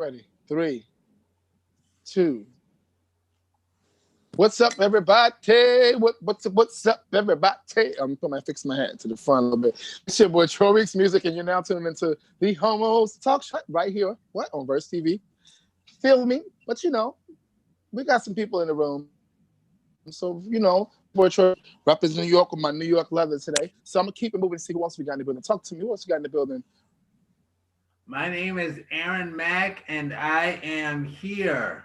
Ready? 3, 2. What's up, everybody? What's up, everybody? I'm fix my hat to the front a little bit. It's your boy Troy Weeks Music, and you're now tuning into the Homos Talk Show right here. What on Verse TV? Feel me? But we got some people in the room. So boy Troy representing New York with my New York leather today. So I'm gonna keep it moving and see who else we got in the building. Talk to me. Who else we got in the building? My name is Aaron Mack, and I am here.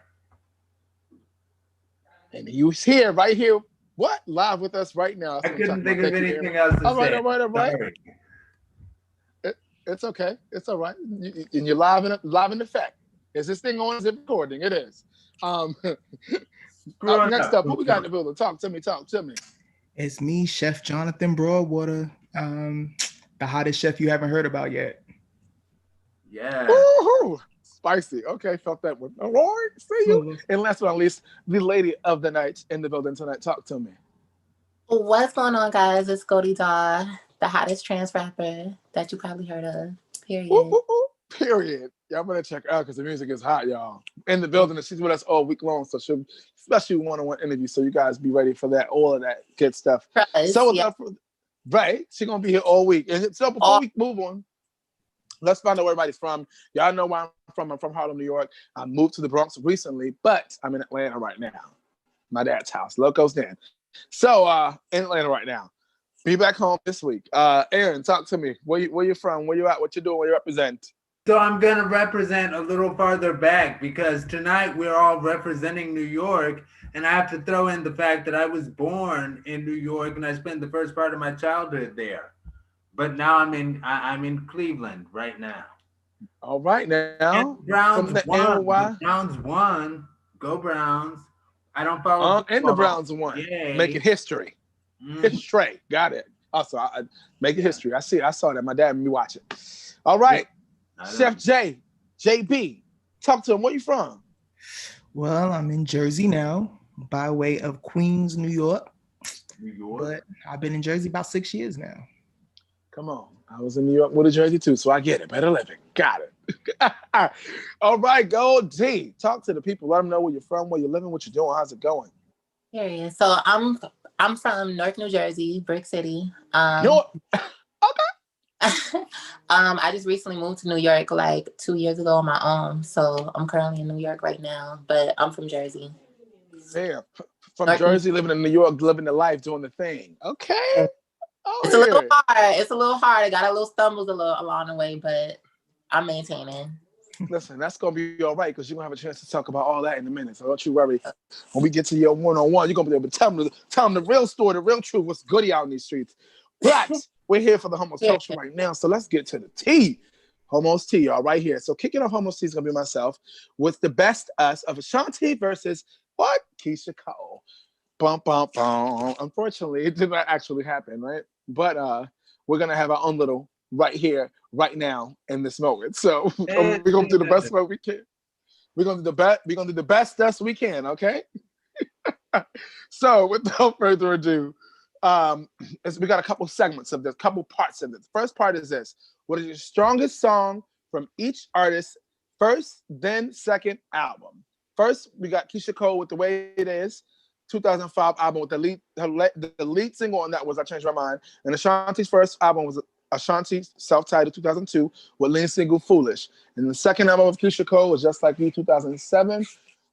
And he's here, right here. What? Live with us right now. I couldn't think of anything else to say. All right. It's okay. It's all right. And you're live in effect. Is this thing on? Is it recording? It is. Next up, who we got in the building? Talk to me. It's me, Chef Jonathan Broadwater. The hottest chef you haven't heard about yet. Yeah. Woo-hoo! Spicy. Okay, felt that one. All right, see you. And last but not least, the lady of the night in the building tonight. Talk to me. What's going on, guys? It's Goldie, the hottest trans rapper that you probably heard of. Period. Period. Y'all better check her out because the music is hot, y'all. In the building, and she's with us all week long, so she'll especially one-on-one interview. So you guys be ready for that, all of that good stuff. Right, she's gonna be here all week. And so before we move on, let's find out where everybody's from. Y'all know where I'm from. I'm from Harlem, New York. I moved to the Bronx recently, but I'm in Atlanta right now. My dad's house, Loco's Den. So in Atlanta right now. Be back home this week. Aaron, talk to me. Where you from? Where you at? What you doing? Where you represent? So I'm going to represent a little farther back because tonight we're all representing New York, and I have to throw in the fact that I was born in New York and I spent the first part of my childhood there. But now I'm in Cleveland right now. All right now. And Browns won. The Browns won. Go Browns. I don't follow. And the Browns won. Yay. Making history. History. Got it. Also, making history. I saw that. My dad made me watch it. All right. Chef JB, talk to him. Where you from? Well, I'm in Jersey now, by way of Queens, New York. But I've been in Jersey about 6 years now. Come on. I was in New York with a Jersey too, so I get it. Better living. Got it. All right, Goldie. Talk to the people. Let them know where you're from, where you're living, what you're doing. How's it going? Period. So I'm from North New Jersey, Brick City. North. Okay. I just recently moved to New York like 2 years ago on my own. So I'm currently in New York right now, but I'm from Jersey. Damn. From Jersey, living in New York, living the life, doing the thing. Okay. It's a little hard. It's a little hard. I got a little stumbles along the way, but I'm maintaining. Listen, that's going to be all right because you're going to have a chance to talk about all that in a minute. So don't you worry. When we get to your one-on-one, you're going to be able to tell them the real story, the real truth, what's goody out in these streets. But we're here for the Homos Talk Show right now. So let's get to the tea. Homos Tea, y'all, right here. So kicking off Homos Tea is going to be myself with the best us of Ashanti versus what? Keisha Cole. Bum, bum, bum. Unfortunately, it did not actually happen, right? But we're going to have our own little right here, right now, in this moment. So we're going to do the best way we can. We're going to do the best us we can, okay? So without further ado, we got a couple segments of this, couple parts of this. First part is this: what is your strongest song from each artist's first, then second album? First, we got Keisha Cole with The Way It Is, 2005 album with the lead single on that was I Changed My Mind, and Ashanti's first album was Ashanti's self-titled 2002 with lead single Foolish, and the second album of Keisha Cole was Just Like You 2007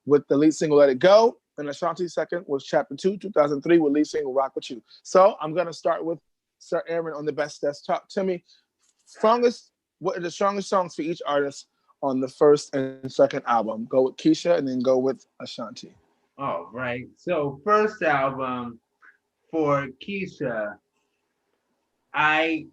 with the lead single Let It Go. And Ashanti's second was Chapter 2, 2003, with lead single Rock With You. So I'm going to start with Sir Aaron on the best desktop. Tell me, what are the strongest songs for each artist on the first and second album? Go with Keisha and then go with Ashanti. All right. So first album for Keisha, I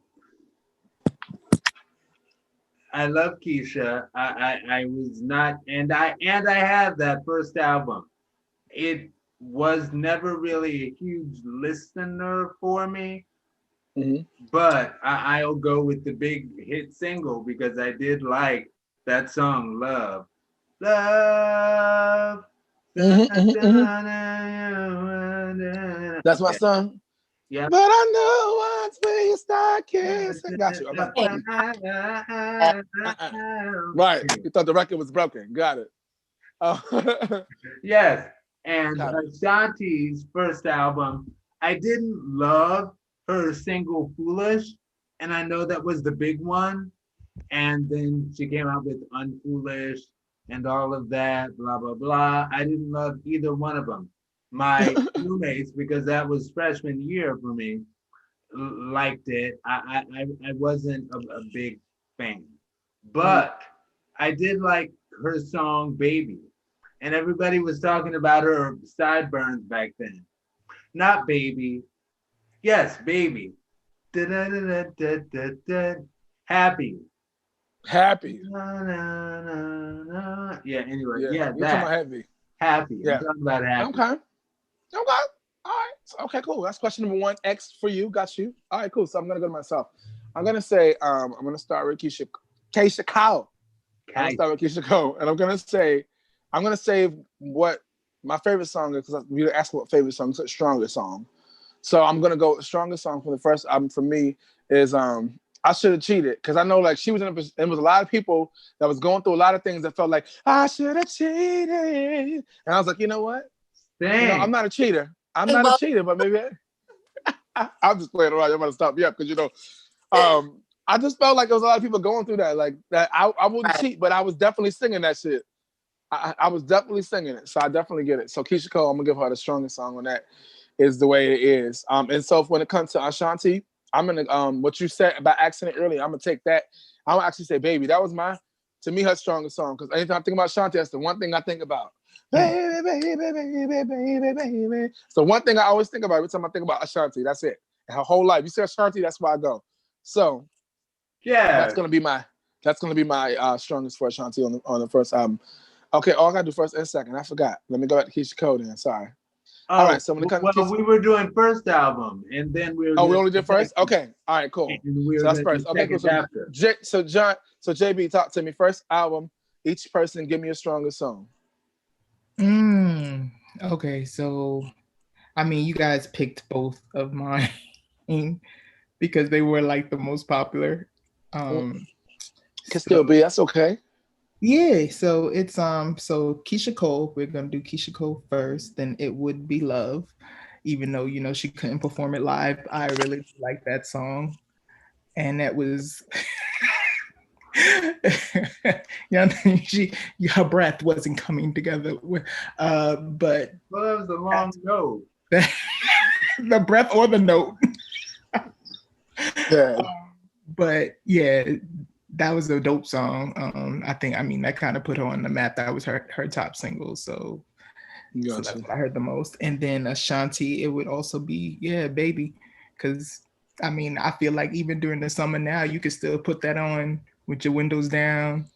love Keisha. I was not, and I have that first album. It was never really a huge listener for me, but I'll go with the big hit single because I did like that song, Love. Love. That's my song. Yeah. But I That's where you start kissing. Got you. Okay. Right. You thought the record was broken. Got it. Yes. And Got it. Ashanti's first album, I didn't love her single Foolish. And I know that was the big one. And then she came out with Unfoolish and all of that, blah, blah, blah. I didn't love either one of them. My roommates, because that was freshman year for me, liked it. I wasn't a big fan. But I did like her song Baby. And everybody was talking about her sideburns back then. Not Baby. Yes, Baby. Da-da-da-da-da-da-da. Happy. Happy. Na, na, na, na. Yeah, anyway. Yeah, Yeah, you're talking about that. heavy. Happy. Yeah. I'm talking about happy. Okay. Okay. All right. Okay, cool. That's question number one. X for you. Got you. All right, cool. So I'm gonna go to myself. I'm gonna say, I'm gonna start with Keisha Cole. I'm gonna start with Keisha Cole. And I'm gonna say what my favorite song is, because you asked what favorite song, it's a strongest song. So I'm gonna go, the strongest song from the first album for me is I Should Have Cheated, because I know like she was there was a lot of people that was going through a lot of things that felt like I should have cheated, and I was like, you know what? I'm not a cheater. I'm not a cheater, but maybe I'm just playing around. You're about to stop me up because I just felt like there was a lot of people going through that, like that. I wouldn't cheat, but I was definitely singing that shit. I was definitely singing it, so I definitely get it. So Keisha Cole, I'm gonna give her the strongest song on that. Is the way it is. And so when it comes to Ashanti, I'm gonna what you said about accident earlier, I'm gonna take that. I'm gonna actually say Baby. That was to me her strongest song, because anytime I think about Ashanti, that's the one thing I think about. Baby, baby, baby, baby, baby. So one thing I always think about every time I think about Ashanti, that's it. And her whole life. You say Ashanti, that's where I go. So yeah, that's gonna be my strongest for Ashanti on the first album. Okay, I gotta do first and second. I forgot. Let me go back to Keisha Cole then. Sorry. All right, so when it comes we were doing first album, and then we were. We only did first. Okay, all right, cool. So that's first. Okay, cool. So JB, talk to me. First album. Each person give me a strongest song. Okay, so I mean, you guys picked both of mine because they were like the most popular. Can still be. That's okay. Yeah, so it's so Keisha Cole, we're gonna do Keisha Cole first, then It Would Be Love. Even though she couldn't perform it live, I really like that song. And that was her breath wasn't coming together with but that was the long note. The breath or the note. Yeah. But yeah, that was a dope song. I mean that kind of put her on the map. That was her top single. So that's what I heard the most. And then Ashanti, it would also be Baby, because I mean I feel like even during the summer now you can still put that on with your windows down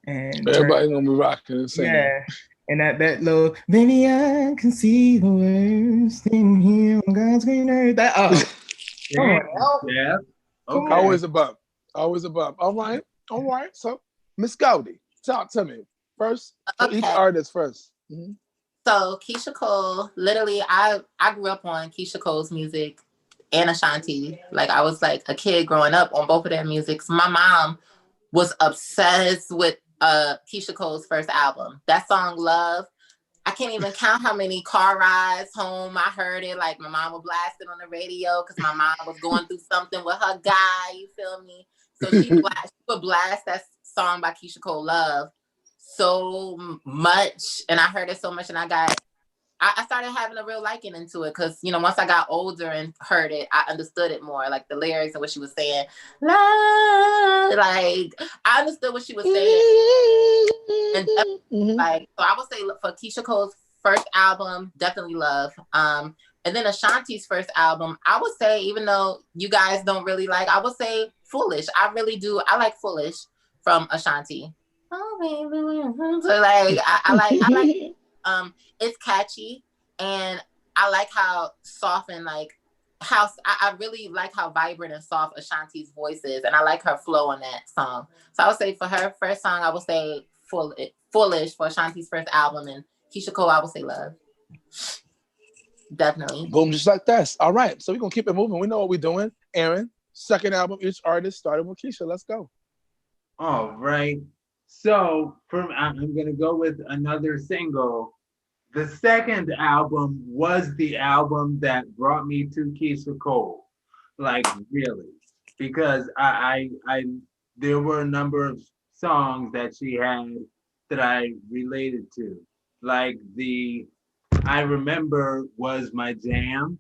and everybody's gonna be rocking and singing. Yeah, and that little baby I can see the worst in here on God's green earth. That yeah. Okay. Always a bump. All right. So Miss Goldie, talk to me first. Okay. Each artist first. Mm-hmm. So Keisha Cole, literally, I grew up on Keisha Cole's music and Ashanti. Like I was like a kid growing up on both of their music. So my mom was obsessed with Keisha Cole's first album. That song, Love. I can't even count how many car rides home I heard it. Like my mom would blast it on the radio because my mom was going through something with her guy. You feel me? So she would blast that song by Keisha Cole, Love, so much, and I heard it so much, and I started having a real liking into it because once I got older and heard it, I understood it more, like the lyrics and what she was saying. Love, like I understood what she was saying, and like so I would say for Keisha Cole's first album, definitely Love. And then Ashanti's first album, I would say, even though you guys don't really like, I would say Foolish. I really do. I like Foolish from Ashanti. Oh baby, so like I like it's catchy, and I like how soft and like how I really like how vibrant and soft Ashanti's voice is, and I like her flow on that song. So I would say for her first song, I would say Foolish for Ashanti's first album, and Keisha Cole, I would say Love. Definitely. Boom, just like that. All right, so we're gonna keep it moving. We know what we're doing. Aaron, second album, each artist, starting with Keisha. Let's go. All right. So I'm gonna go with another single. The second album was the album that brought me to Keisha Cole, like really, because I there were a number of songs that she had that I related to, like the I Remember was my jam,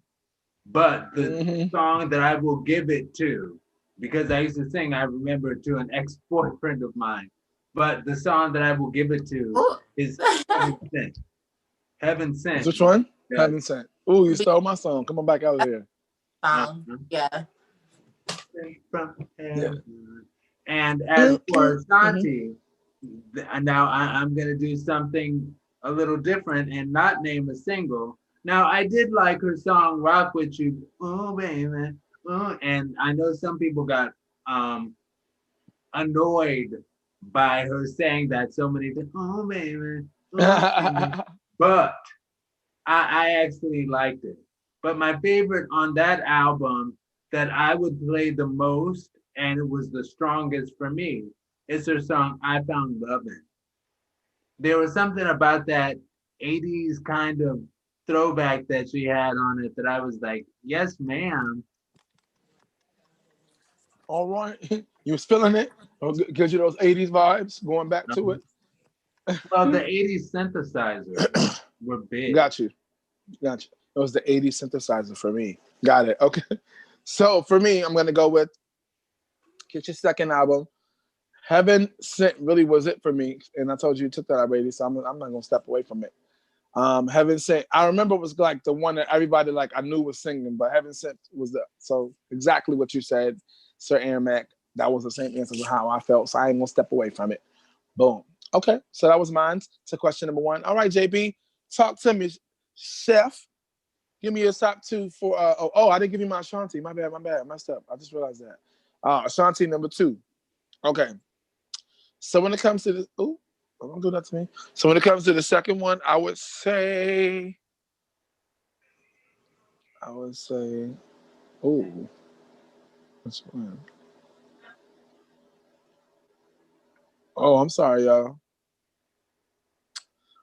but the song that I will give it to, because I used to sing I Remember to an ex-boyfriend of mine, but the song that I will give it to Ooh. is Heaven Sent. Heaven Sent. Which one? Yeah. Heaven Sent. Ooh, you stole my song. Come on back out of here. Yeah. From heaven. Yeah. And as for Ashanti, now I'm going to do something a little different and not name a single. Now, I did like her song Rock With You, oh baby, oh, and I know some people got annoyed by her saying that so many times, oh baby, but I actually liked it. But my favorite on that album that I would play the most, and it was the strongest for me, is her song I Found Love In. There was something about that 80s kind of throwback that she had on it that I was like, yes, ma'am. All right. You was feeling it? Gives you those 80s vibes, going back to it. Well, the 80s synthesizers were big. Got you. It was the 80s synthesizer for me. Got it. Okay. So for me, I'm gonna go with get your second album. Heaven Sent really was it for me. And I told you took that already, so I'm not gonna step away from it. Heaven Sent, I remember it was like the one that everybody like I knew was singing, but Heaven Sent was so exactly what you said, Sir Aaron Mack. That was the same answer to how I felt, so I ain't gonna step away from it. Boom. Okay, so that was mine. To question number one. All right, JB, talk to me, Chef. Give me your top two for. I didn't give you my Ashanti. My bad. Messed up. I just realized that. Ashanti number two. Okay. So when it comes to don't do that to me. So when it comes to the second one, I would say, which one? Oh, I'm sorry, y'all.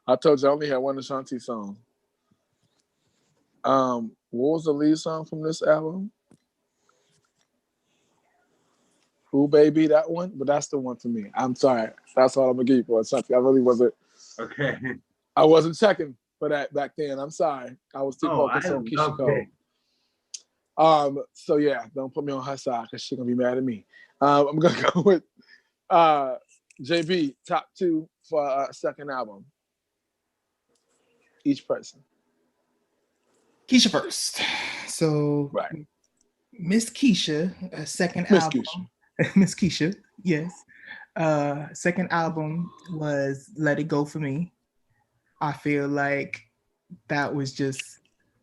I told you I only had one Ashanti song. What was the lead song from this album? Ooh, baby, that one? But that's the one for me. I'm sorry. That's all I'm gonna give you for Ashanti. I really wasn't. Okay. I wasn't checking for that back then. I'm sorry. I was too focused on Keisha Cole. So yeah, don't put me on her side because she's gonna be mad at me. I'm gonna go with JB, top two for second album. Each person. Keisha first. So right. Miss Keisha, second album. Miss Keisha, yes. Second album was Let It Go for me. I feel like that was just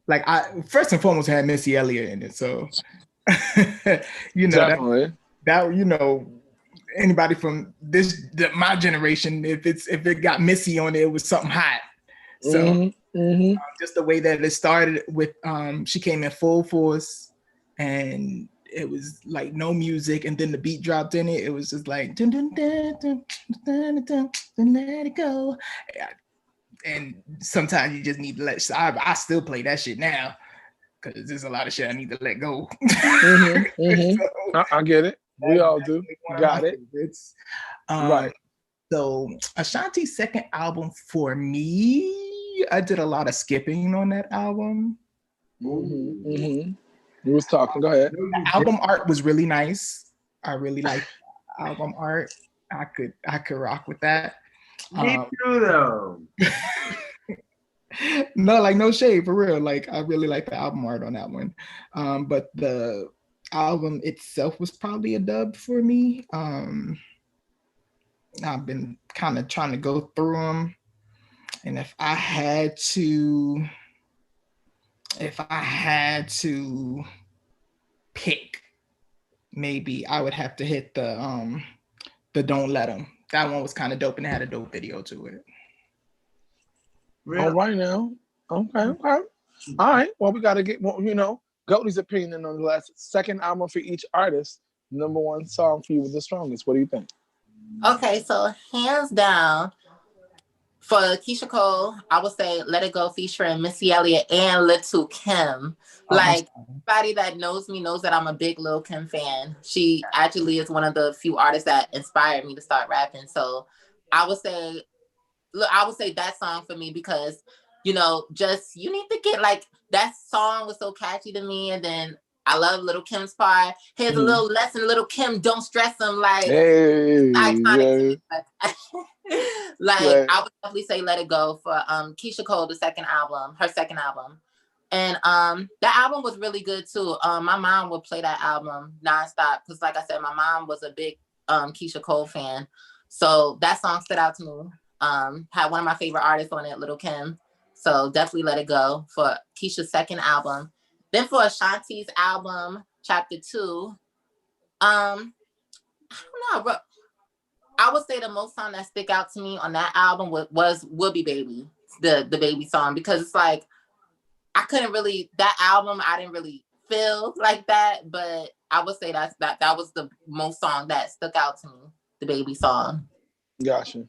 like I first and foremost had Missy Elliott in it. So you know definitely. that anybody from my generation, if it got Missy on it, it was something hot. So just the way that it started with she came in full force and it was like no music and then the beat dropped in it. It was just like dun, dun, dun, dun, dun, dun, dun, let it go. And sometimes you just need to let I still play that shit now because there's a lot of shit I need to let go. So, I get it. We all do. Got it. Right. So Ashanti's second album for me, I did a lot of skipping on that album. You was talking. Go ahead. The album art was really nice. I really liked album art. I could rock with that. Me too, though. No, like no shade for real. Like I really like the album art on that one. But the album itself was probably a dub for me. I've been kind of trying to go through them, and if I had to pick, maybe I would have to hit the Don't Let 'Em. That one was kind of dope and it had a dope video to it. Really? All right now. Okay. All right. Well, we got to get more, Goldie's opinion on the last second album for each artist. Number one song for you was the strongest. What do you think? Okay, so hands down, for Keisha Cole, I would say Let It Go featuring Missy Elliott and Little Kim. Like, anybody that knows me knows that I'm a big Lil Kim fan. She actually is one of the few artists that inspired me to start rapping. So I would say that song for me because, just you need to get like that song was so catchy to me. And then I love Little Kim's part. Here's a little lesson, Little Kim, don't stress him. Like, iconic to me. Like I would definitely say Let It Go for Keisha Cole, her second album. And that album was really good too. My mom would play that album nonstop because like I said, my mom was a big Keisha Cole fan. So that song stood out to me. Had one of my favorite artists on it, Little Kim. So definitely Let It Go for Keisha's second album. Then for Ashanti's album, Chapter 2, I don't know, I would say the most song that stick out to me on that album was Will Be Baby, the baby song, because it's like that album I didn't really feel like that, but I would say that was the most song that stuck out to me, the baby song. Gotcha.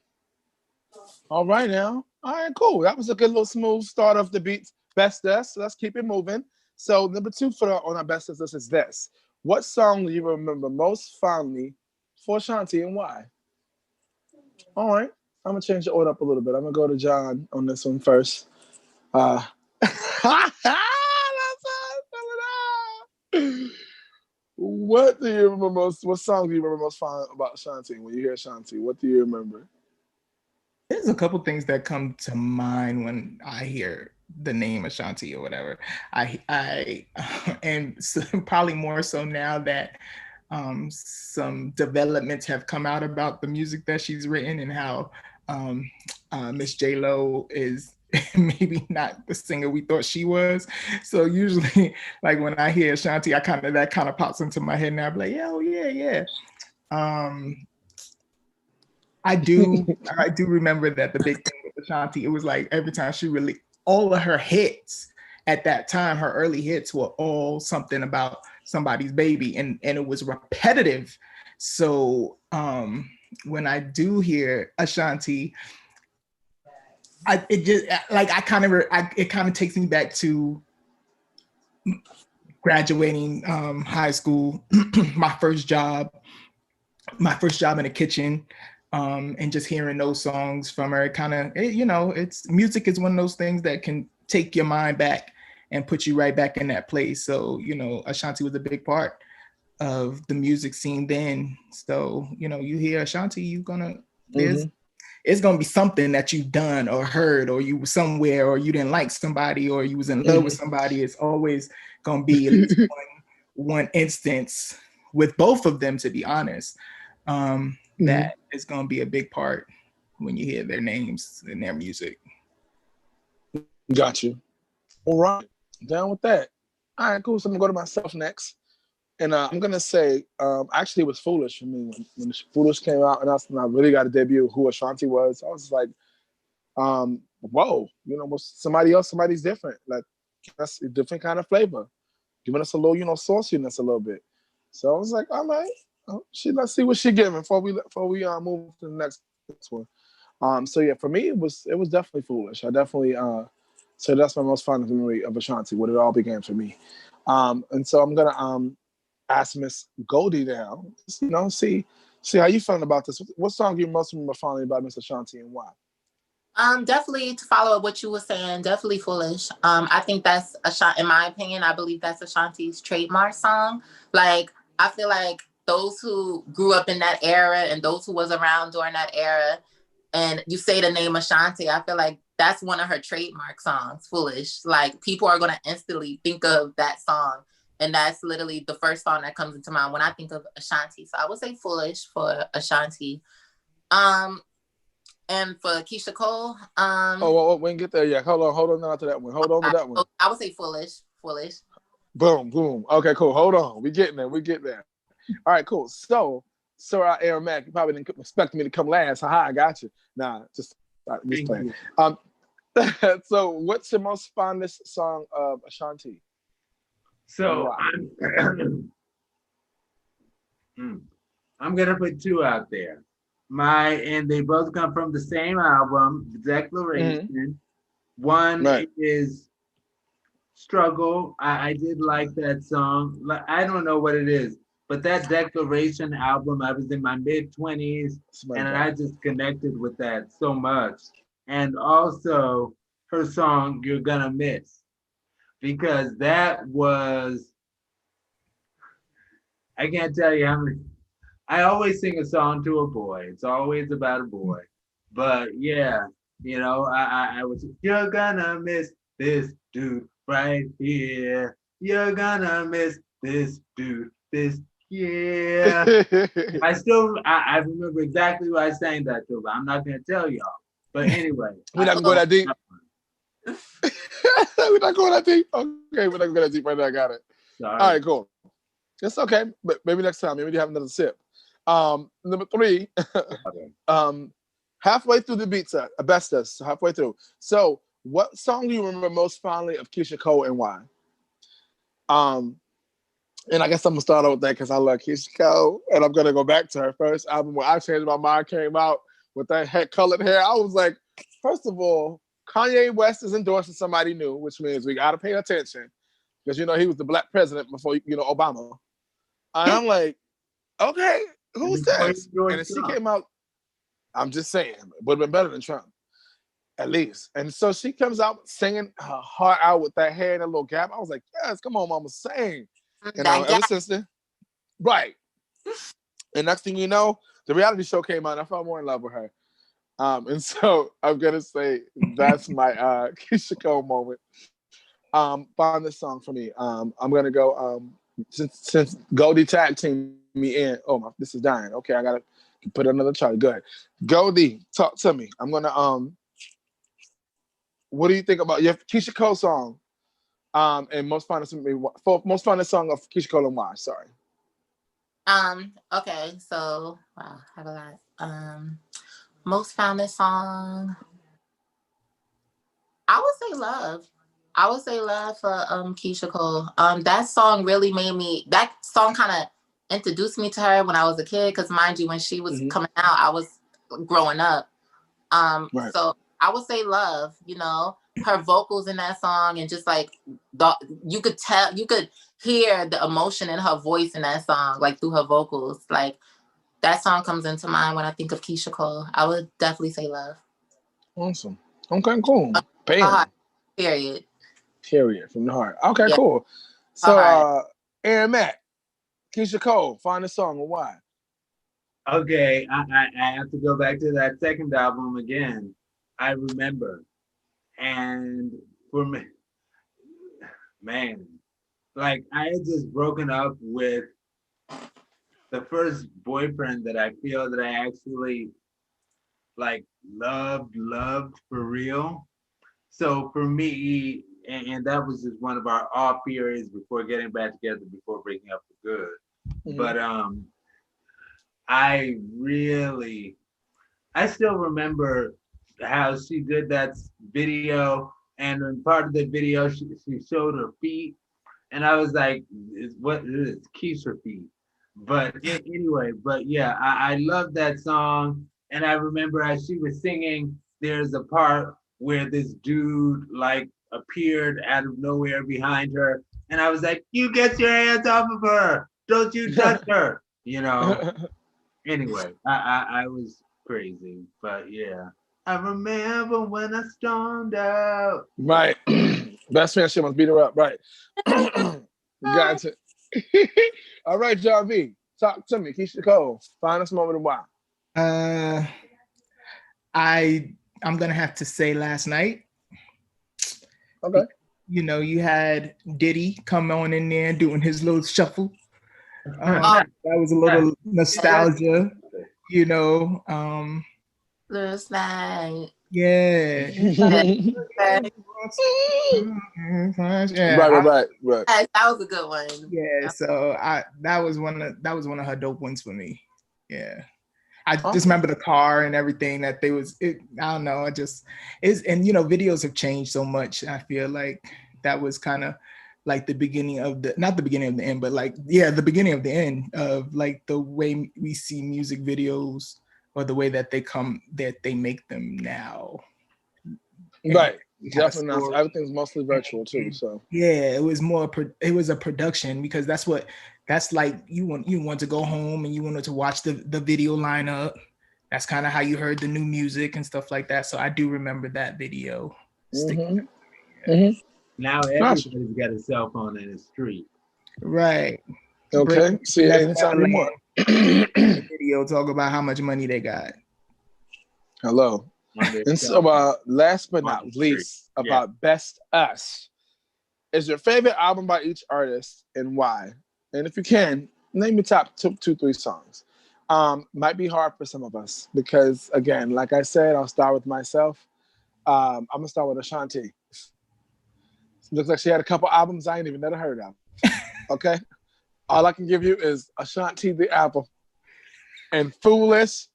All right now. All right, cool. That was a good little smooth start of the beats. BezTuz. So let's keep it moving. So number 2 on our BezTuz list is this. What song do you remember most fondly for Ashanti and why? All right. I'm going to change the order up a little bit. I'm going to go to John on this one first. What do you remember most? What song do you remember most fond about Ashanti? When you hear Ashanti, what do you remember? There's a couple things that come to mind when I hear the name Ashanti or whatever. And so, probably more so now that some developments have come out about the music that she's written and how Miss J-Lo is maybe not the singer we thought she was. So usually, like when I hear Ashanti, that kind of pops into my head, and I'm like, yeah. I do remember that the big thing with Ashanti, it was like every time she released all of her hits at that time, her early hits were all something about somebody's baby, and it was repetitive. So when I do hear Ashanti, it kind of takes me back to graduating high school, my first job in the kitchen, and just hearing those songs from her. It's music is one of those things that can take your mind back and put you right back in that place. So, Ashanti was a big part of the music scene then. So, you hear Ashanti, it's gonna be something that you've done or heard, or you were somewhere, or you didn't like somebody, or you was in love with somebody. It's always gonna be at least one instance with both of them, to be honest, that is gonna be a big part when you hear their names and their music. Got you. All right, down with that. All right, cool. So I'm gonna go to myself next. And I'm going to say, actually, it was Foolish for me. When Foolish came out and I really got a debut who Ashanti was, I was like, whoa, somebody's different. Like, that's a different kind of flavor. Giving us a little, sauciness a little bit. So I was like, all right, let's see what she's giving before we move to the next one. So yeah, for me, it was definitely Foolish. I definitely, so that's my most fond memory of Ashanti, what it all began for me. And so I'm going to, ask Miss Goldie now, see how you feeling about this. What song do you most remember fondly about Miss Ashanti and why? Definitely to follow up what you were saying, definitely Foolish. I think that's in my opinion, I believe that's Ashanti's trademark song. Like, I feel like those who grew up in that era and those who was around during that era, and you say the name Ashanti, I feel like that's one of her trademark songs, Foolish. Like, people are gonna instantly think of that song. And that's literally the first song that comes into mind when I think of Ashanti. So I would say Foolish for Ashanti. And for Keisha Cole. We didn't get there yet. Hold on now to that one. Hold on to that one. I would say Foolish. Boom. Okay, cool. Hold on. We getting there. All right, cool. So Aaron Mack, you probably didn't expect me to come last. Haha, I got you. Nah, just playing. So, what's your most fondest song of Ashanti? So I'm gonna put two out there. And they both come from the same album, Declaration. One is Struggle. I did like that song. I don't know what it is, but that Declaration album, I was in my mid-20s and I just connected with that so much. And also her song, You're Gonna Miss, because that was, I can't tell you how many, I always sing a song to a boy. It's always about a boy. But yeah, I was, you're gonna miss this dude right here. You're gonna miss this dude this year. I remember exactly what I sang that to, but I'm not gonna tell y'all. But anyway. We're not gonna go that deep. We're not going that deep. Okay, we're not going that deep right now. I got it. Sorry. All right, cool. It's okay, but maybe next time. Maybe you have another sip. Number 3. Halfway through the beat set, BezTuz, halfway through. So, what song do you remember most fondly of Keisha Cole and why? And I guess I'm gonna start out with that because I love Keisha Cole, and I'm gonna go back to her first album where I Changed My Mind came out with that colored hair. I was like, first of all, Kanye West is endorsing somebody new, which means we gotta pay attention because he was the black president before Obama. And I'm like, okay, who's this? And then she came out. I'm just saying, it would have been better than Trump, at least. And so she comes out singing her heart out with that hair and a little gap. I was like, yes, come on, mama, sing. Ever since then, right. And next thing you know, the reality show came out and I fell more in love with her. And so I'm gonna say that's my Keisha Cole moment. Fondest song for me. I'm gonna go since Goldie tag team me in. Oh, this is dying. Okay, I gotta put another chart. Good. Goldie, talk to me. I'm gonna what do you think about your Keisha Cole song? And most fondest song of Keisha Cole and why? Sorry. Okay, so wow, I have a lot. Most fondest song, I would say Love. I would say Love for Keisha Cole. That song really that song kind of introduced me to her when I was a kid, because mind you, when she was coming out, I was growing up. Right. So I would say Love, her vocals in that song, and just like you could hear the emotion in her voice in that song, like through her vocals. Like that song comes into mind when I think of Keisha Cole. I would definitely say Love. Awesome. Okay, cool. Bam. Period. From the heart. Okay, yeah. Cool. So Aaron Matt, Keisha Cole, fondest song and why? Okay, I have to go back to that second album again. I Remember. And for me, man, like I had just broken up with the first boyfriend that I feel that I actually like loved for real. So for me, and that was just one of our off periods before getting back together, before breaking up for good. But I still remember how she did that video, and in part of the video she showed her feet, and I was like, what is Keisha feet? But anyway, but yeah, I love that song. And I remember as she was singing, there's a part where this dude like appeared out of nowhere behind her, and I was like, you get your hands off of her, don't you touch her, Anyway, I was crazy, but yeah. I remember when I stormed out. Right. Best friend, she must beat her up. Right. Gotcha. All right, John V. Talk to me. Keisha Cole. Fondest moment and why? I'm gonna have to say Last Night. Okay. You had Diddy come on in there doing his little shuffle. That was a little nostalgia, Last Night. Yeah. Right. That was a good one. Yeah, so that was one of her dope ones for me. Yeah. I just remember the car and everything that they was. I don't know. It just is, and you know, videos have changed so much. I feel like that was kind of like the beginning of the, not the beginning of the end, but like the beginning of the end of like the way we see music videos or the way that they make them now. Right. Definitely not. Everything's mostly virtual too. So yeah, it was more. It was a production because that's like you want to go home and you wanted to watch the video lineup. That's kind of how you heard the new music and stuff like that. So I do remember that video. Now everybody's got a cell phone in the street. Right. Okay. See it anytime you want. Video talk about how much money they got. Hello. And so last but not least, about BezTuz. Is your favorite album by each artist and why? And if you can, name your top two, 3 songs. Might be hard for some of us because, again, like I said, I'll start with myself. I'm gonna start with Ashanti. Looks like she had a couple albums I ain't even never heard of. Okay, all I can give you is Ashanti the album, and Foolish,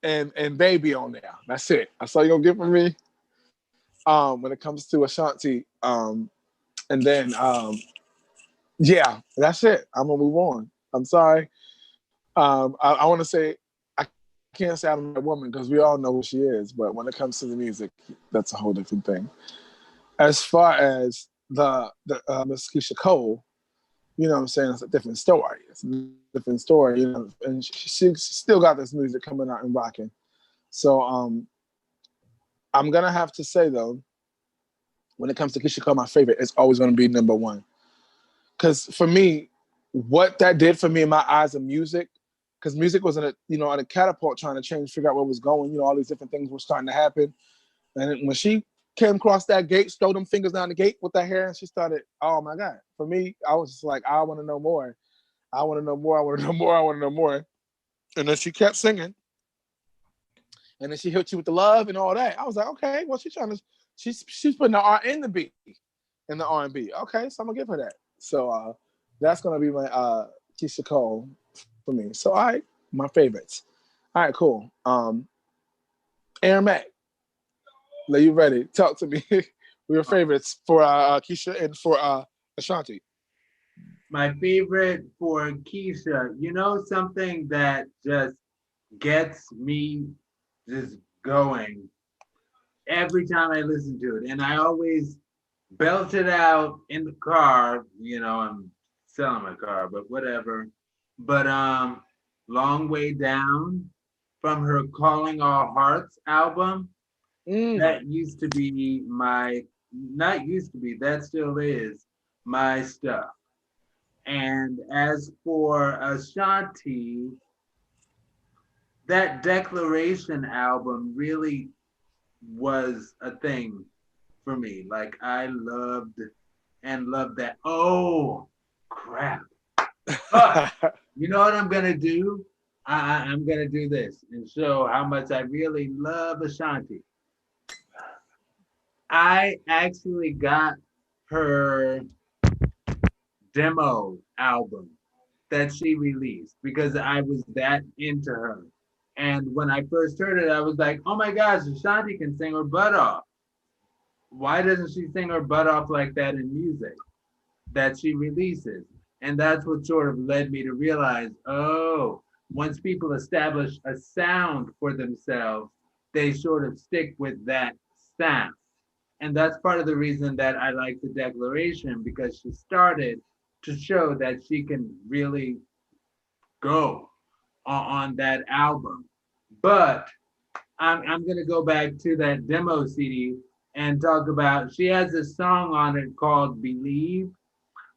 and Baby on there. That's it. That's all you're gonna get from me. When it comes to Ashanti, and then yeah, that's it. I'm gonna move on. I'm sorry. I want to say I can't say I'm a woman because we all know who she is, but when it comes to the music, that's a whole different thing. As far as the Miss Keisha Cole, you know what I'm saying, it's a different story. It's a different story, you know, and she still got this music coming out and rocking. So I'm gonna have to say though, when it comes to Keisha Cole, my favorite is always gonna be number 1. Because for me, what that did for me in my eyes of music, because music was on a catapult trying to change, figure out where it was going, you know, all these different things were starting to happen. And when she came across that gate, throw them fingers down the gate with that hair, and she started, oh my God. For me, I was just like, I want to know more. I want to know more. I want to know more. I want to know more. And then she kept singing. And then she hit you with the love and all that. I was like, okay, well, she's putting the R in the B, in the R&B. Okay, so I'm gonna give her that. So that's gonna be my Keisha Cole for me. So all right, my favorites. All right, cool. Aaron Mack. Are you ready? Talk to me. Your favorites for Keisha and for Ashanti. My favorite for Keisha, you know, something that just gets me just going every time I listen to it. And I always belt it out in the car. You know, I'm selling my car, but whatever. But Long Way Down from her Calling All Hearts album. That used to be not used to be, that still is my stuff. And as for Ashanti, that Declaration album really was a thing for me. Like I loved that. Oh, crap. You know what I'm going to do? I'm going to do this and show how much I really love Ashanti. I actually got her demo album that she released because I was that into her. And when I first heard it, I was like, oh my gosh, Ashanti can sing her butt off. Why doesn't she sing her butt off like that in music that she releases? And that's what sort of led me to realize, oh, once people establish a sound for themselves, they sort of stick with that sound. And that's part of the reason that I like the Declaration, because she started to show that she can really go on that album. But I'm going to go back to that demo CD and talk about, she has a song on it called Believe,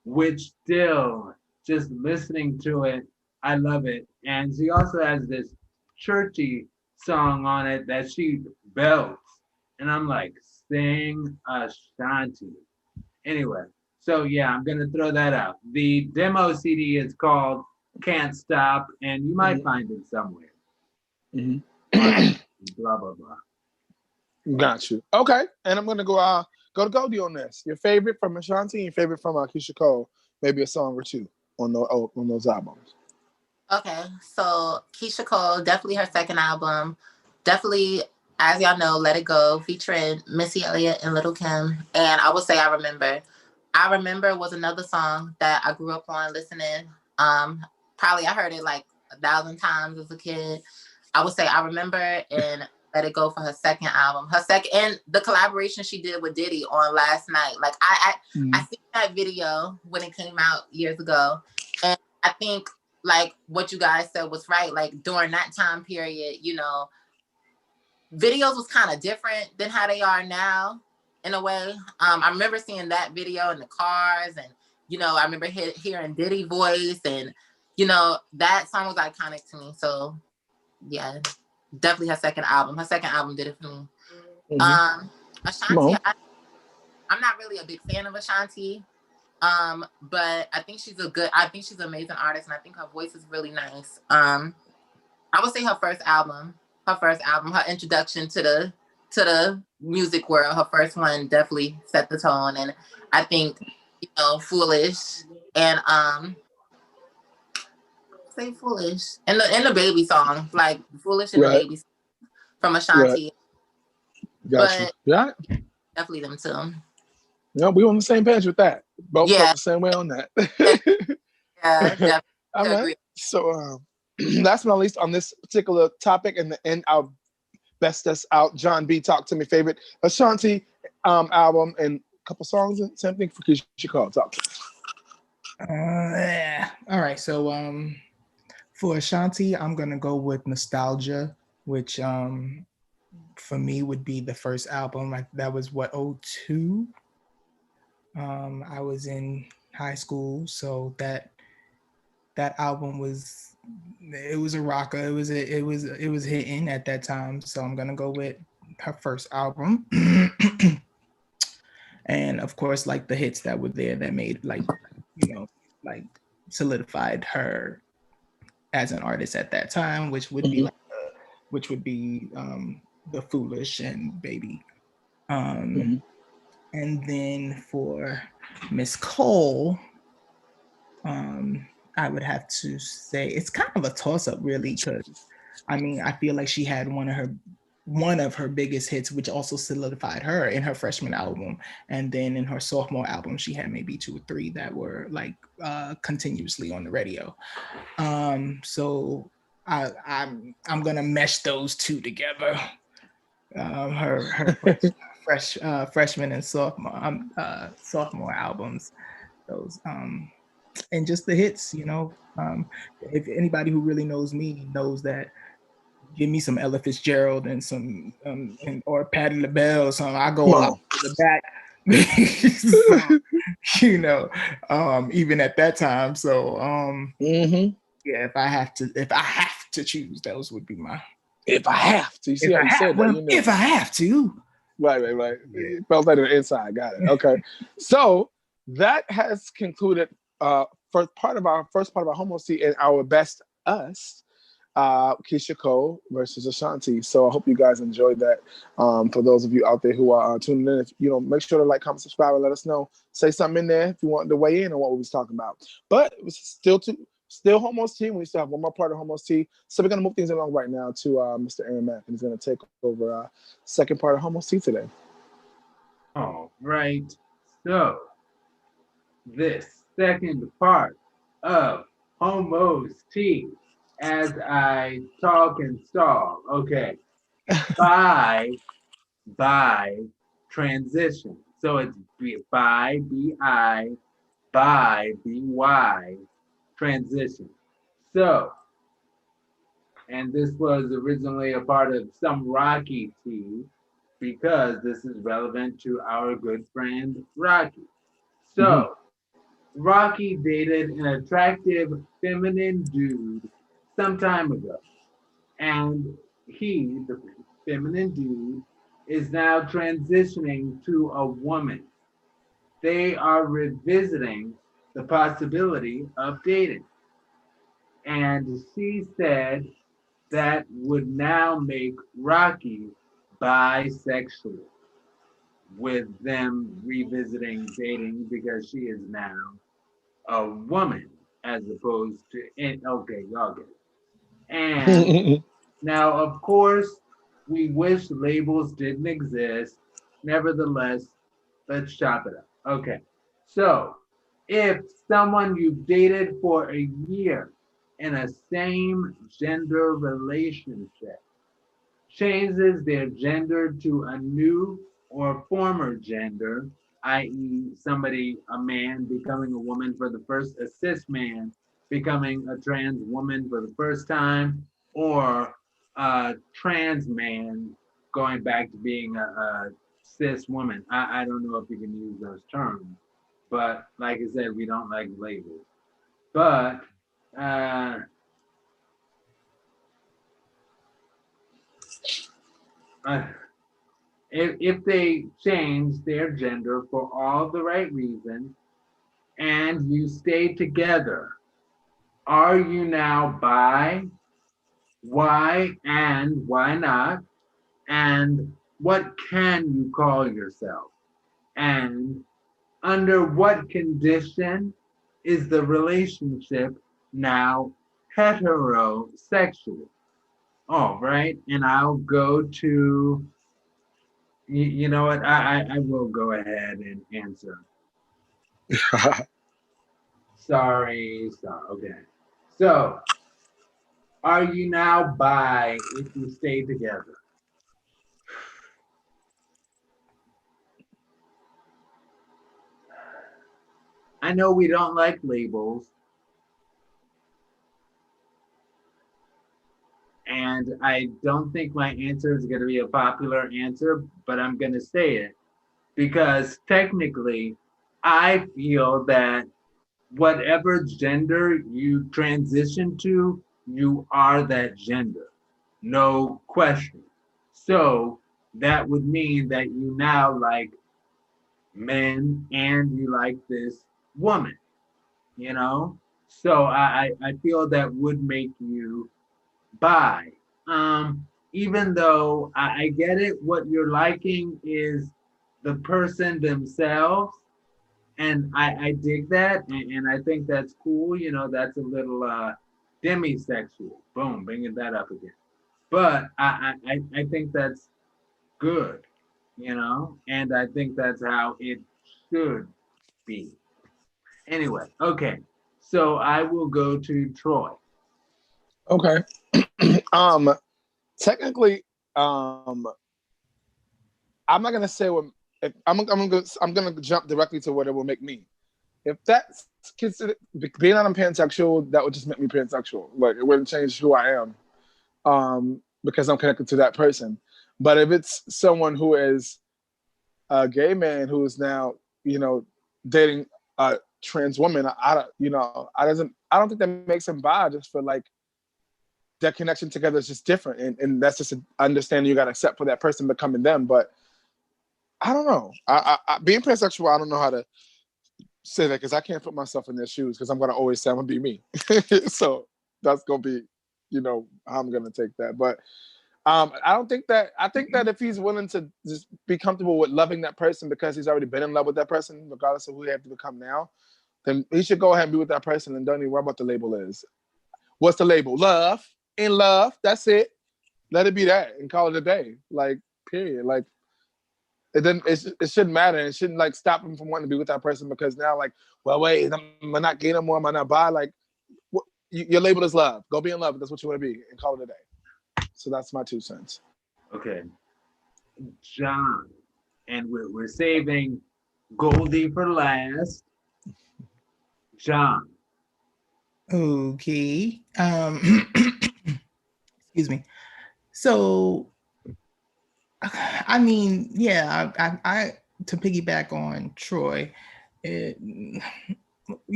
which still, just listening to it, I love it. And she also has this churchy song on it that she belts. And I'm like, sing Ashanti. Anyway, so yeah, I'm gonna throw that out. The demo CD is called Can't Stop, and you might find it somewhere. Blah blah blah. Got you. Okay, and I'm gonna go to Goldie on this. Your favorite from Ashanti, and your favorite from Keisha Cole. Maybe a song or two on those albums. Okay, so Keisha Cole, definitely her second album. Definitely, as y'all know, Let It Go, featuring Missy Elliott and Little Kim. And I would say I Remember. I Remember was another song that I grew up on listening. Probably I heard it like 1,000 times as a kid. I would say I Remember and Let It Go for her second album. Her second, and the collaboration she did with Diddy on Last Night. Like I seen that video when it came out years ago. And I think like what you guys said was right. Like during that time period, you know, videos was kind of different than how they are now in a way. I remember seeing that video in the cars, and you know, I remember hearing Diddy voice, and you know, that song was iconic to me. So yeah, definitely her second album. Her second album did it for me. Ashanti, I'm not really a big fan of Ashanti. But I think I think she's an amazing artist, and I think her voice is really nice. I would say her introduction to the music world, her first one definitely set the tone. And I think, you know, Foolish and say Foolish and the baby song, like Foolish and the baby song from Ashanti. Gotcha. Yeah. Definitely them too. No, we on the same page with that. Both felt the same way on that. Yeah, definitely. All right. So last but not least on this particular topic, and the end our best that's out. John B, talk to me. Favorite Ashanti album and a couple songs, and same thing for Keisha Cole. Talk to me. All right. So for Ashanti, I'm gonna go with Nostalgia, which for me would be the first album. That was what, 2002. I was in high school, so that album was a rocker. It was hitting at that time. So I'm gonna go with her first album. And of course, like the hits that were there that made, like, you know, like solidified her as an artist at that time, which would be the Foolish and Baby. And then for Miss Cole, I would have to say it's kind of a toss-up, really, because I mean, I feel like she had one of her biggest hits, which also solidified her in her freshman album, and then in her sophomore album, she had maybe 2 or 3 that were like continuously on the radio. So I'm gonna mesh those two together. Her freshman and sophomore albums, those and just the hits, you know. If anybody who really knows me knows that, give me some Ella Fitzgerald and some or Patti LaBelle or something, I go out to the back. So, you know, even at that time. So yeah, if I have to choose, those would be my. If I have to, you see how you said that. You know. If I have to. Right. Yeah. Felt like an inside. Got it. Okay. So that has concluded first part of our Homo Seat and our best us. Keisha Cole versus Ashanti. So I hope you guys enjoyed that. For those of you out there who are tuning in, if you know, make sure to like, comment, subscribe, and let us know. Say something in there if you want to weigh in on what we was talking about. But it was still Homo's Tea. We still have one more part of Homo's Tea. So we're gonna move things along right now to Mr. Aaron Mack, and he's gonna take over second part of Homo's Tea today. All right. So this second part of Homo's Tea, as I talk and stall. Okay. By transition. So it's by B-I, by B-Y, transition. So, and this was originally a part of Some Rocky Tea, because this is relevant to our good friend Rocky. So, Rocky dated an attractive feminine dude some time ago. And he, the feminine dude, is now transitioning to a woman. They are revisiting the possibility of dating. And she said that would now make Rocky bisexual, with them revisiting dating because she is now a woman. as opposed to okay, y'all get it. And now, of course, we wish labels didn't exist. Nevertheless, let's chop it up. Okay. So, if someone you've dated for a year in a same gender relationship changes their gender to a new or former gender, i.e., somebody, a man becoming a woman for the first, a cis man becoming a trans woman for the first time, or a trans man going back to being a cis woman. I don't know if you can use those terms, but like I said, we don't like labels. But uh, uh, if they change their gender for all the right reasons and you stay together, are you now bi? Why and why not? And what can you call yourself? And under what condition is the relationship now heterosexual? All right, and I'll go to, you know what, I will go ahead and answer. Sorry. Okay. So, are you now bi if you stay together? I know we don't like labels, and I don't think my answer is going to be a popular answer, but I'm going to say it because technically, I feel that whatever gender you transition to, you are that gender. No question. So that would mean that you now like men and you like this woman, you know? So I feel that would make you bi. Even though I get it, what you're liking is the person themselves. And I dig that, and I think that's cool. You know, that's a little demisexual. Boom, bringing that up again. But I think that's good, you know, and I think that's how it should be. Anyway, okay. So I will go to Troy. Okay. um, Technically, I'm not gonna say what. If I'm gonna jump directly to what it will make me. If that's considered being that I'm pansexual, that would just make me pansexual. Like it wouldn't change who I am, because I'm connected to that person. But if it's someone who is a gay man who is now, dating a trans woman, I don't think that makes him bi. I just feel like that connection together is just different, and that's just an understanding you got to accept for that person becoming them. But I don't know. Being pansexual, I don't know how to say that because I can't put myself in their shoes because I'm gonna always say I'm gonna be me. So that's gonna be, how I'm gonna take that. But I don't think that. I think that if he's willing to just be comfortable with loving that person because he's already been in love with that person, regardless of who they have to become now, then he should go ahead and be with that person and don't even worry about the label is. What's the label? Love. In love. That's it. Let it be that and call it a day. Like, period. Like, it shouldn't matter. It shouldn't like stop him from wanting to be with that person because now, like, well, wait, am I not gay no more? Am I not bi? Like, your label is love. Go be in love. If that's what you want to be and call it a day. So that's my 2 cents. Okay, John, and we're saving Goldie for last. John. Okay. Excuse me. So, I mean, yeah, I to piggyback on Troy,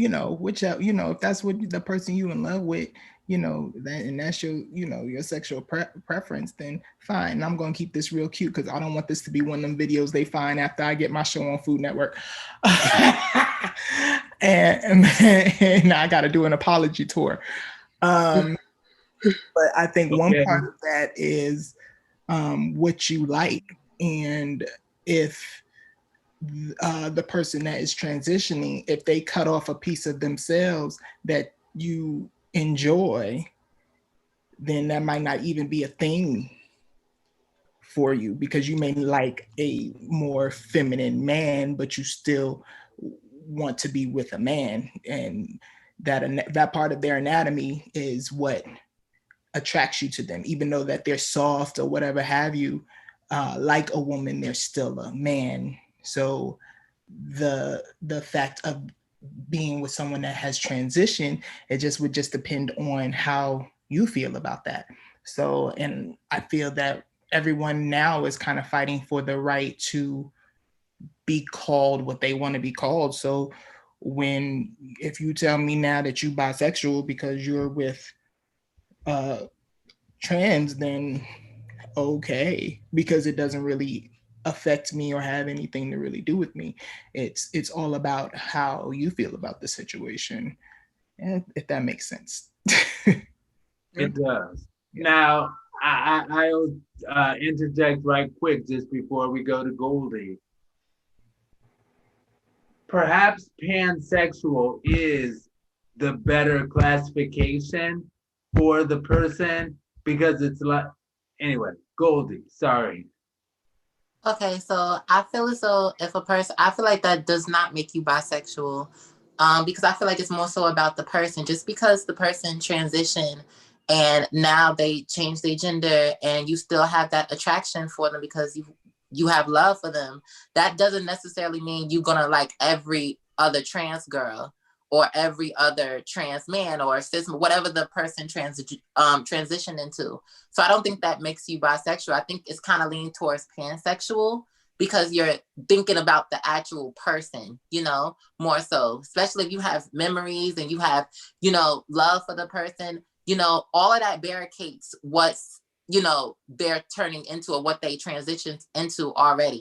whichever, if that's what the person you in love with, that, and that's your, your sexual preference, then fine. And I'm going to keep this real cute because I don't want this to be one of them videos they find after I get my show on Food Network. and I got to do an apology tour. But I think one part of that is what you like. And if the person that is transitioning, if they cut off a piece of themselves that you enjoy, then that might not even be a thing for you, because you may like a more feminine man, but you still want to be with a man, and that part of their anatomy is what attracts you to them, even though that they're soft or whatever have you. Like a woman, they're still a man. So the fact of being with someone that has transitioned, it just would just depend on how you feel about that. So, and I feel that everyone now is kind of fighting for the right to be called what they want to be called. So if you tell me now that you bisexual because you're with trans, then okay, because it doesn't really affect me or have anything to really do with me. It's all about how you feel about the situation, and if that makes sense. It does. Yeah. Now, I'll interject right quick just before we go to Goldie. Perhaps pansexual is the better classification for the person, because it's like, anyway, Goldie, sorry. Okay, so I feel as though I feel like that does not make you bisexual, because I feel like it's more so about the person. Just because the person transitioned and now they change their gender and you still have that attraction for them because you have love for them, that doesn't necessarily mean you're gonna like every other trans girl or every other trans man or cis, whatever the person transitioned into. So I don't think that makes you bisexual. I think it's kind of leaning towards pansexual, because you're thinking about the actual person, more so, especially if you have memories and you have, love for the person, all of that barricades what's, they're turning into or what they transitioned into already.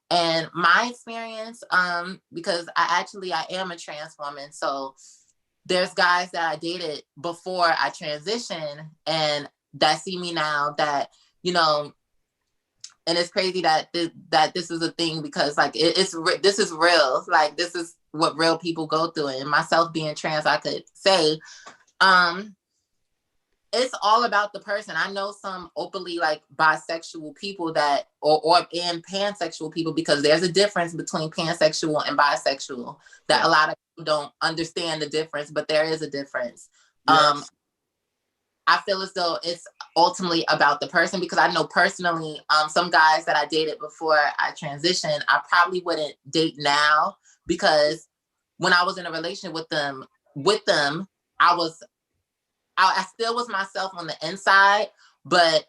And my experience, because I am a trans woman, so there's guys that I dated before I transitioned and that see me now that, and it's crazy that this is a thing, because like this is real. Like this is what real people go through. And myself being trans, I could say, it's all about the person. I know some openly like bisexual people that, and pansexual people, because there's a difference between pansexual and bisexual that a lot of people don't understand the difference, but there is a difference. Yes. I feel as though it's ultimately about the person, because I know personally, some guys that I dated before I transitioned, I probably wouldn't date now, because when I was in a relationship with them, I still was myself on the inside, but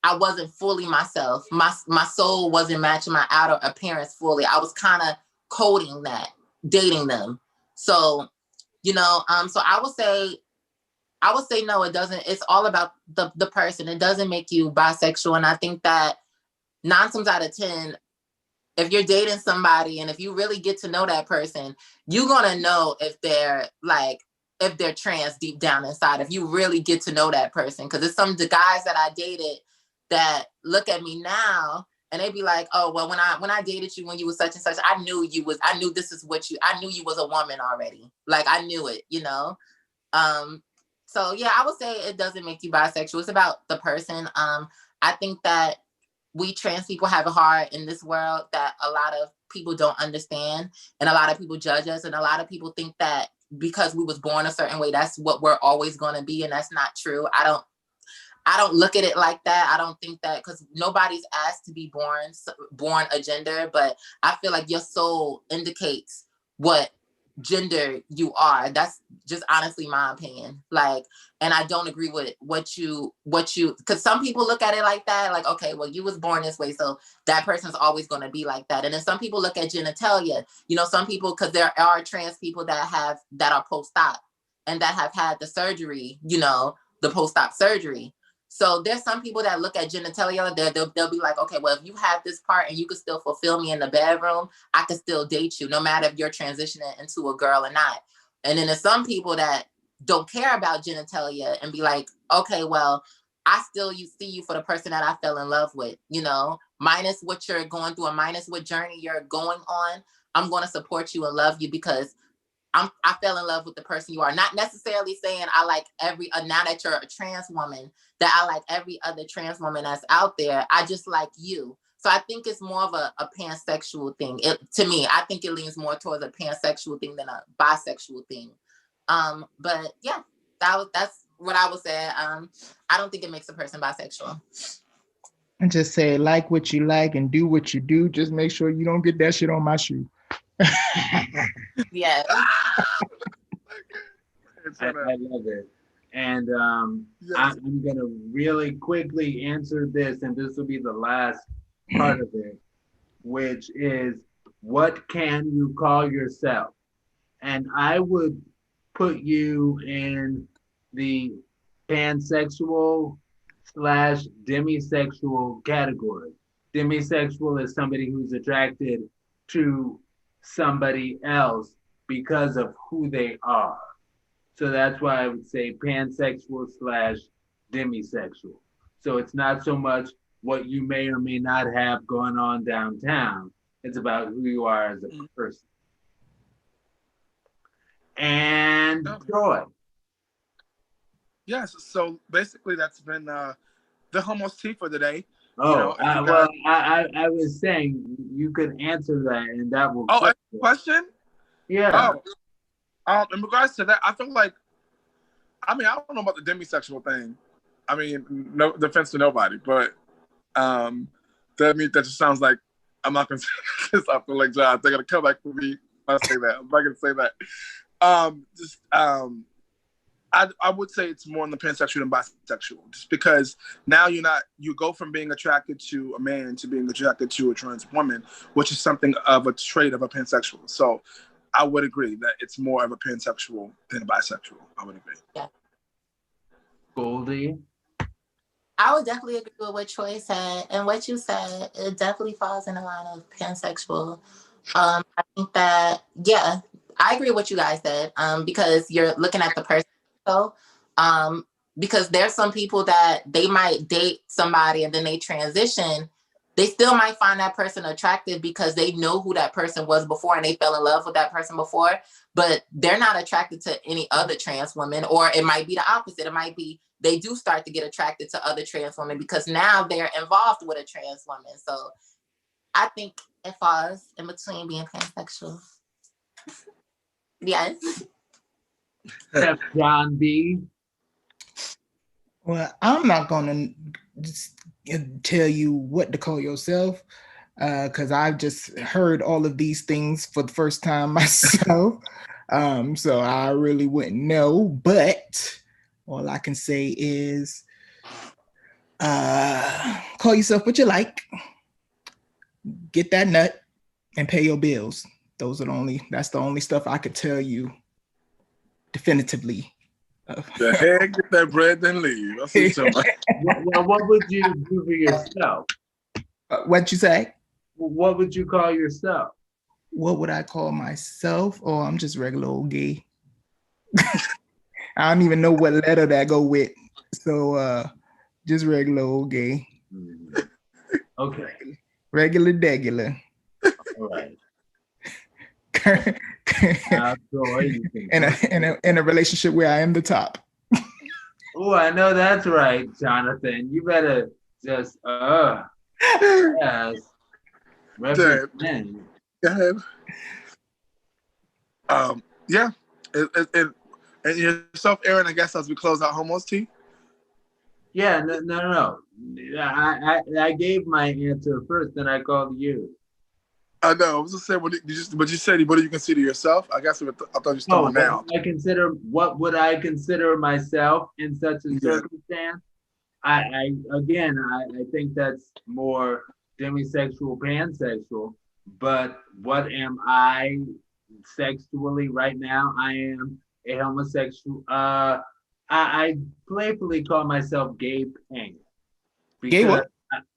I wasn't fully myself. My soul wasn't matching my outer appearance fully. I was kind of coding that, dating them. So, so I would say no, it doesn't. It's all about the person. It doesn't make you bisexual. And I think that 9 times out of 10, if you're dating somebody and if you really get to know that person, you're going to know if they're trans deep down inside, if you really get to know that person. Because it's the guys that I dated that look at me now and they be like, oh, well, when I dated you when you was such and such, I knew you was a woman already. Like I knew it, So yeah, I would say it doesn't make you bisexual. It's about the person. I think that we trans people have it hard in this world that a lot of people don't understand, and a lot of people judge us, and a lot of people think that because we was born a certain way, that's what we're always going to be, and that's not true. I don't look at it like that. I don't think that, because nobody's asked to be born a gender, but I feel like your soul indicates what gender you are. That's just honestly my opinion. Like, and I don't agree with what you, because some people look at it like that, like, okay, well, you was born this way, so that person's always going to be like that. And then some people look at genitalia, some people, because there are trans people that are post-op and that have had the surgery, the post-op surgery. So there's some people that look at genitalia, they'll be like, okay, well, if you have this part and you can still fulfill me in the bedroom, I can still date you, no matter if you're transitioning into a girl or not. And then there's some people that don't care about genitalia and be like, okay, well, I still see you for the person that I fell in love with, minus what you're going through and minus what journey you're going on. I'm going to support you and love you because I fell in love with the person you are. Not necessarily saying I like now that you're a trans woman, that I like every other trans woman that's out there. I just like you. So I think it's more of a pansexual thing. To me, I think it leans more towards a pansexual thing than a bisexual thing. But yeah, that's what I would say. I don't think it makes a person bisexual. And just say, like what you like and do what you do. Just make sure you don't get that shit on my shoe. Yeah. I love it. And I'm going to really quickly answer this, and this will be the last part of it, which is, what can you call yourself? And I would put you in the pansexual / demisexual category. Demisexual is somebody who's attracted to somebody else because of who they are. So that's why I would say pansexual / demisexual. So it's not so much what you may or may not have going on downtown. It's about who you are as a person. And Troy. Yes, so basically that's been the Homos Tea for the day. Oh, I was saying you could answer that, and that will. Oh, a question? Yeah. In regards to that, I feel like, I don't know about the demisexual thing. I mean, no defense to nobody, but that just sounds like I'm not gonna say this. I feel like John, they're gonna come back for me if I say that. I'm not gonna say that. I would say it's more on the pansexual than bisexual, just because now you go from being attracted to a man to being attracted to a trans woman, which is something of a trait of a pansexual. So I would agree that it's more of a pansexual than a bisexual. I would agree. Yeah. Goldie? I would definitely agree with what Troy said. And what you said, it definitely falls in the line of pansexual. I think that, yeah, I agree with what you guys said, because you're looking at the person. So, because there's some people that they might date somebody and then they transition, they still might find that person attractive because they know who that person was before and they fell in love with that person before, but they're not attracted to any other trans woman. Or it might be the opposite. It might be they do start to get attracted to other trans women because now they're involved with a trans woman. So I think it falls in between being pansexual. Yes. John B. Well, I'm not gonna tell you what to call yourself, because I've just heard all of these things for the first time myself. So I really wouldn't know, but all I can say is call yourself what you like, get that nut, and pay your bills. That's the only stuff I could tell you definitively. The heck, get that bread, then leave. I'll see somebody. What would you do for yourself? What'd you say? What would you call yourself? What would I call myself? Oh, I'm just regular old gay. I don't even know what letter that go with. So just regular old gay. Okay. Regular degular. All right. in a relationship where I am the top. Oh, I know that's right, Jonathan. You better just yes. Represent. Go ahead. Yeah. And yourself, Aaron, I guess as we close out Homos Tea. Yeah, no. I gave my answer first, then I called you. I know. I was just saying, but you said, what do you consider yourself? I guess I thought you started now. What would I consider myself in such a circumstance? I think that's more demisexual, pansexual. But what am I sexually right now? I am a homosexual. I playfully call myself gay pan. Gay what?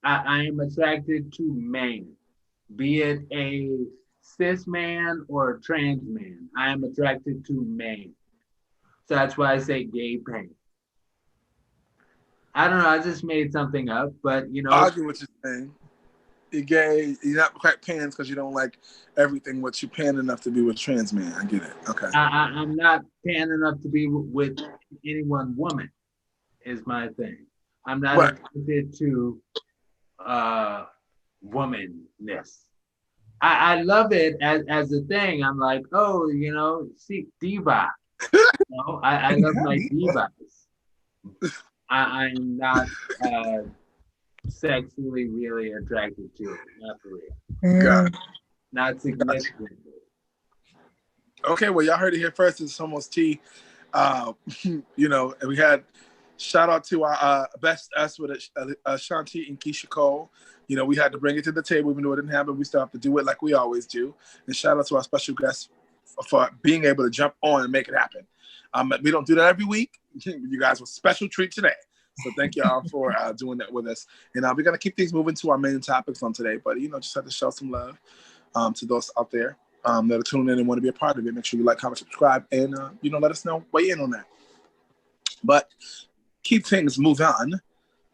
I am attracted to man. Be it a cis man or a trans man, I am attracted to man. So that's why I say gay pan. I don't know, I just made something up, but I get what you're saying. You're gay. You're not quite pans because you don't like everything, but you're pan enough to be with trans man. I get it. Okay. I'm not pan enough to be with any one woman. Is my thing. I'm not attracted to womanness. I love it as a thing. I'm like, oh, see, diva. I love my divas. I'm not sexually really attracted to it. Not for real. Got it. Not significantly. Okay, well, y'all heard it here first. It's almost tea. And we had shout out to our BezTuz with Shanti and Keisha Cole. We had to bring it to the table, even though it didn't happen. We still have to do it like we always do. And shout out to our special guests for being able to jump on and make it happen. We don't do that every week. You guys were a special treat today. So thank y'all for doing that with us. And we're going to keep things moving to our main topics on today. But, just have to show some love to those out there that are tuning in and want to be a part of it. Make sure you like, comment, subscribe, and, let us know, weigh in on that. But keep things moving on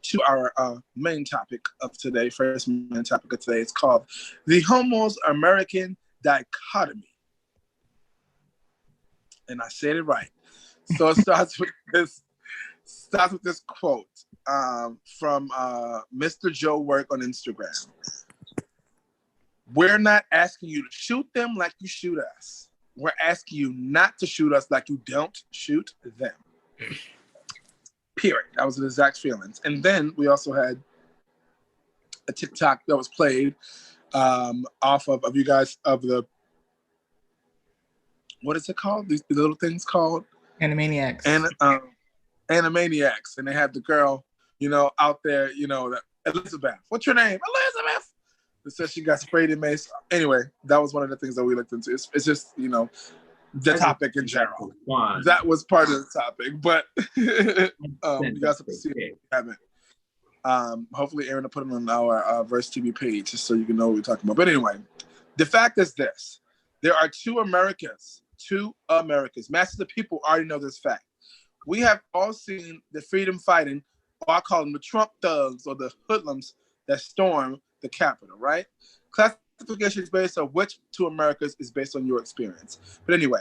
to our main topic of today. First main topic of today is called the Homo's American Dichotomy. And I said it right. So it starts with this quote from Mr. Joe Work on Instagram. We're not asking you to shoot them like you shoot us. We're asking you not to shoot us like you don't shoot them. Period. That was the exact feelings. And then we also had a TikTok that was played off of you guys of the, what is it called? These little things called? Animaniacs. And Animaniacs. And they had the girl, out there, Elizabeth. What's your name? Elizabeth. It says she got sprayed in mace. Anyway, that was one of the things that we looked into. It's just, the topic in general. That was part of the topic, but you guys have to see it if you haven't. Hopefully Aaron will put it on our Verse TV page just so you can know what we're talking about. But anyway, the fact is this. There are two Americas. Masses of people already know this fact. We have all seen the freedom fighting, or I call them the Trump thugs or the hoodlums that storm the Capitol, right? Classification is based on which two Americas is based on your experience. But anyway,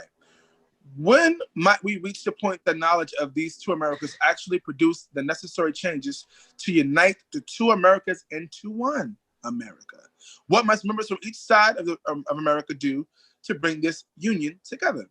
when might we reach the point that knowledge of these two Americas actually produce the necessary changes to unite the two Americas into one America? What must members from each side of America do to bring this union together?